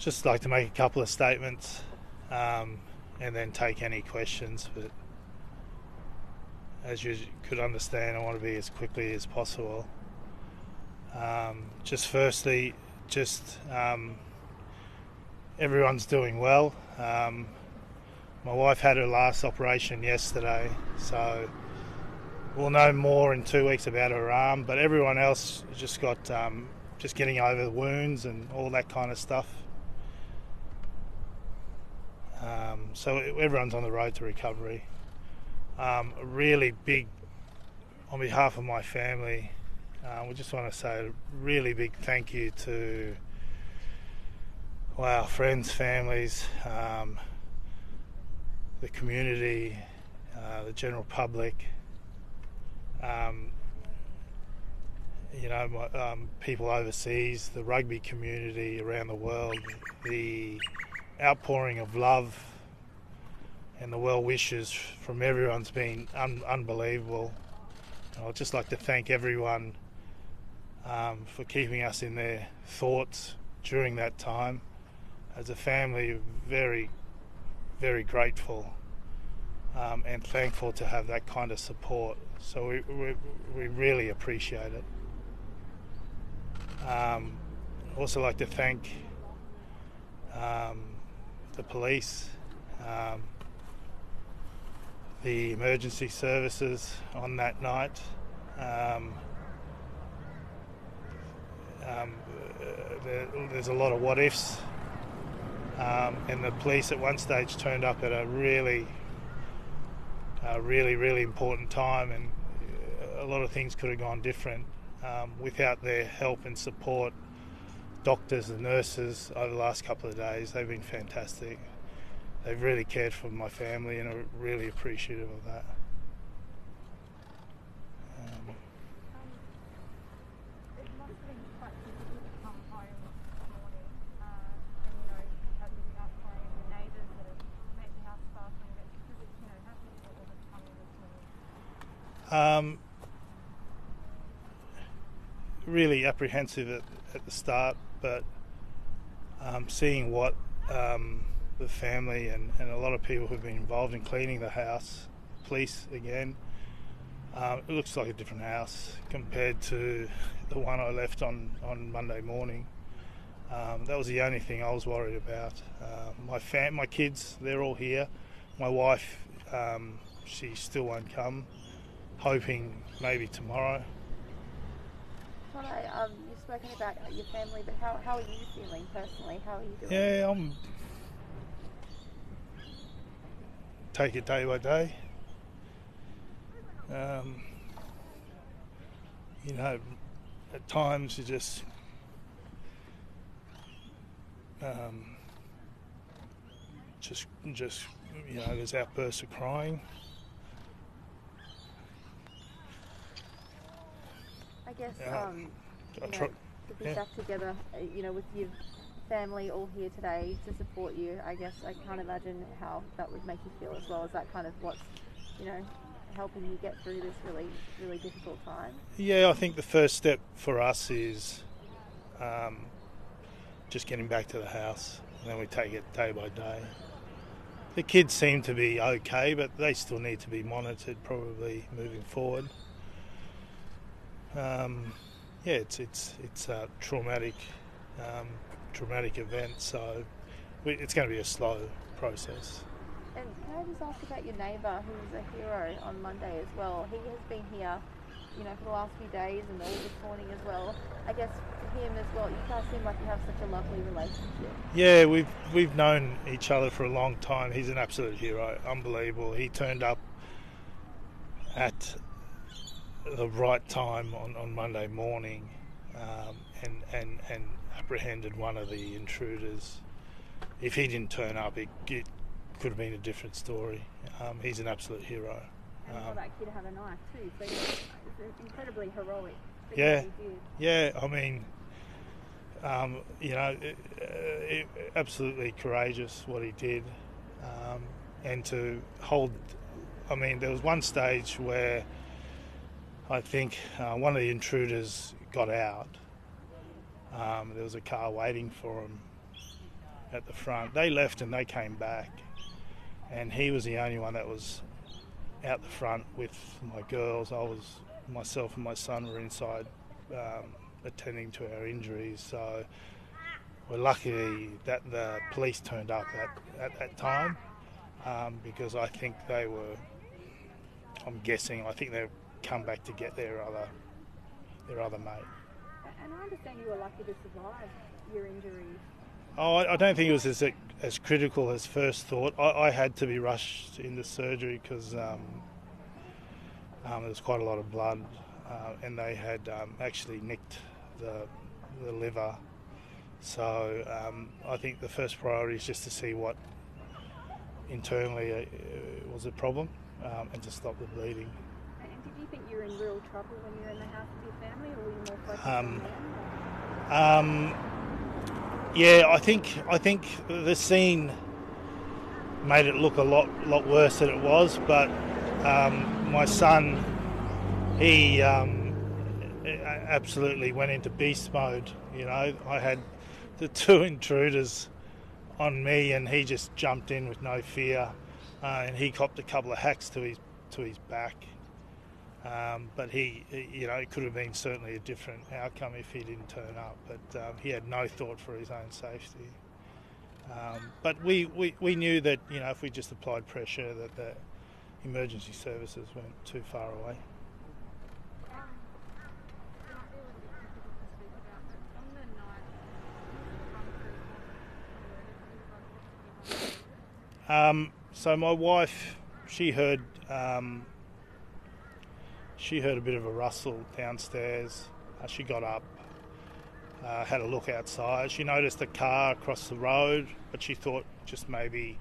Just like to make a couple of statements and then take any questions. But as you could understand, I want to be as quickly as possible. Just firstly, everyone's doing well. My wife had her last operation yesterday, so we'll know more in 2 weeks about her arm. But everyone else just got just getting over the wounds and all that kind of stuff. So everyone's on the road to recovery. Really big, on behalf of my family, we just want to say a really big thank you to our friends, families, the community, the general public, people overseas, the rugby community around the world, the outpouring of love and the well wishes from everyone's been unbelievable. I'd just like to thank everyone for keeping us in their thoughts during that time. As a family, very, very grateful and thankful to have that kind of support. So we really appreciate it. Also like to thank the police, the emergency services on that night. There's a lot of what ifs, and the police at one stage turned up at a really important time, and a lot of things could have gone different without their help and support. Doctors and nurses over the last couple of days, they've been fantastic. They've really cared for my family, and I'm really appreciative of that. It must have been quite difficult to come home this morning, and have the outpouring of your neighbours that have made the house sparkling. How difficult was it coming this morning? Really apprehensive at the start, but seeing what the family and a lot of people who've been involved in cleaning the house, police again, it looks like a different house compared to the one I left on Monday morning. That was the only thing I was worried about. My kids, they're all here. My wife, she still won't come, hoping maybe tomorrow. Toutai, you've spoken about your family, but how are you feeling personally? How are you doing? Yeah, I'm take it day by day. At times you just there's outbursts of crying. I guess to be back together, with your family all here today to support you. I guess I can't imagine how that would make you feel as well. Is that kind of what's, helping you get through this really, really difficult time? Yeah, I think the first step for us is just getting back to the house, and then we take it day by day. The kids seem to be okay, but they still need to be monitored probably moving forward. It's a traumatic event, so it's going to be a slow process. And can I just ask about your neighbour, who's a hero on Monday as well? He has been here, for the last few days and all this morning as well. I guess for him as well, you guys seem like you have such a lovely relationship. Yeah, we've known each other for a long time. He's an absolute hero, unbelievable. He turned up at the right time on Monday morning and apprehended one of the intruders. If he didn't turn up, it could have been a different story. He's an absolute hero. And for that kid to have a knife too, so it's incredibly heroic. Yeah. I mean, absolutely courageous what he did, and to hold. I mean, there was one stage where I think one of the intruders got out. There was a car waiting for him, at the front. They left and they came back, and he was the only one that was out the front with my girls. Myself and my son were inside attending to our injuries. So we're lucky that the police turned up at that time, because I think I think they've come back to get their other mate. And I understand you were lucky to survive your injuries. Oh, I don't think it was as critical as first thought. I had to be rushed into surgery because there was quite a lot of blood, and they had actually nicked the liver. So I think the first priority is just to see what internally was a problem, and to stop the bleeding. And did you think you were in real trouble when you were in the house with your family, or were you more focused on them? Yeah, I think the scene made it look a lot worse than it was. But my son, he absolutely went into beast mode. You know, I had the two intruders on me, and he just jumped in with no fear, and he copped a couple of hacks to his back. But it could have been certainly a different outcome if he didn't turn up. But he had no thought for his own safety. But we knew that, you know, if we just applied pressure, that the emergency services weren't too far away. So my wife, she heard a bit of a rustle downstairs. She got up, had a look outside. She noticed a car across the road, but she thought just maybe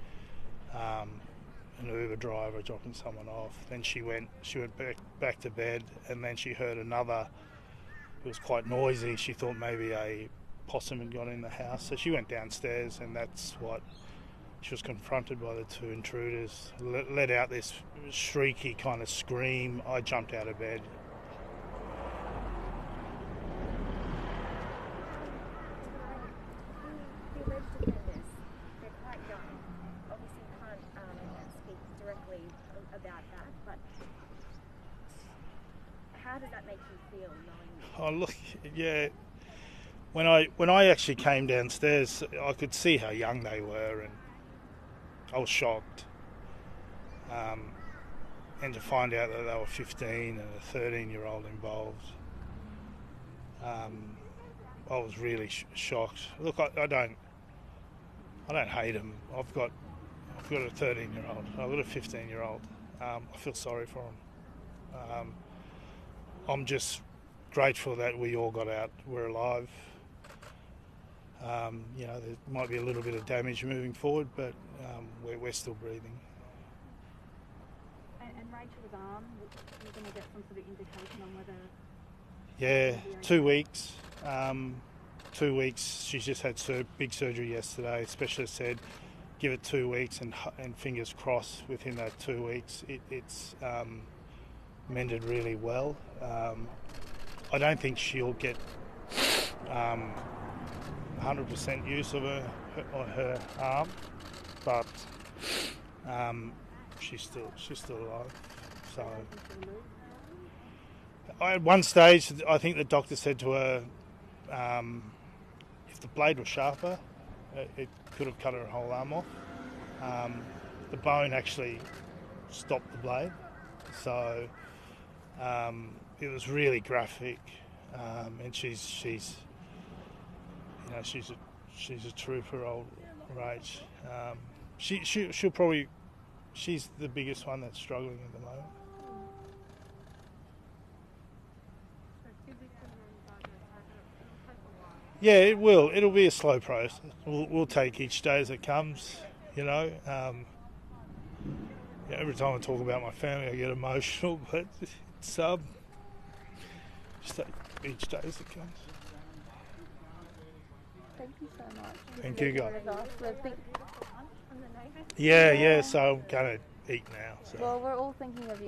an Uber driver dropping someone off. Then she went back to bed, and then she heard another. It was quite noisy. She thought maybe a possum had got in the house, so she went downstairs, and that's what. She was confronted by the two intruders, let out this shrieky kind of scream. I jumped out of bed. The alleged offenders, they're quite young. Obviously you can't speak directly about that, but how does that make you feel knowing? Oh look, yeah. When I actually came downstairs, I could see how young they were, and I was shocked, and to find out that they were 15 and a 13-year-old involved, I was really shocked. Look, I don't hate them. I've got a 13-year-old. I've got a 15-year-old. I feel sorry for them. I'm just grateful that we all got out. We're alive. There might be a little bit of damage moving forward, but we're still breathing. And Rachel's arm, you're going to get some sort of indication on whether... Yeah, 2 weeks. 2 weeks. She's just had big surgery yesterday. Specialist said give it 2 weeks, and fingers crossed within that 2 weeks it's mended really well. I don't think she'll get 100% use of her arm, but she's still alive. So at one stage, I think the doctor said to her, if the blade was sharper, it could have cut her whole arm off. The bone actually stopped the blade, so it was really graphic. And she's a trooper, old Rach. She's the biggest one that's struggling at the moment. Yeah, it will. It'll be a slow process. We'll take each day as it comes, you know. Every time I talk about my family, I get emotional, but it's just take each day as it comes. Thank you so much. Thank you, guys. Well, Yeah, so I'm going to eat now. So. Well, we're all thinking of you.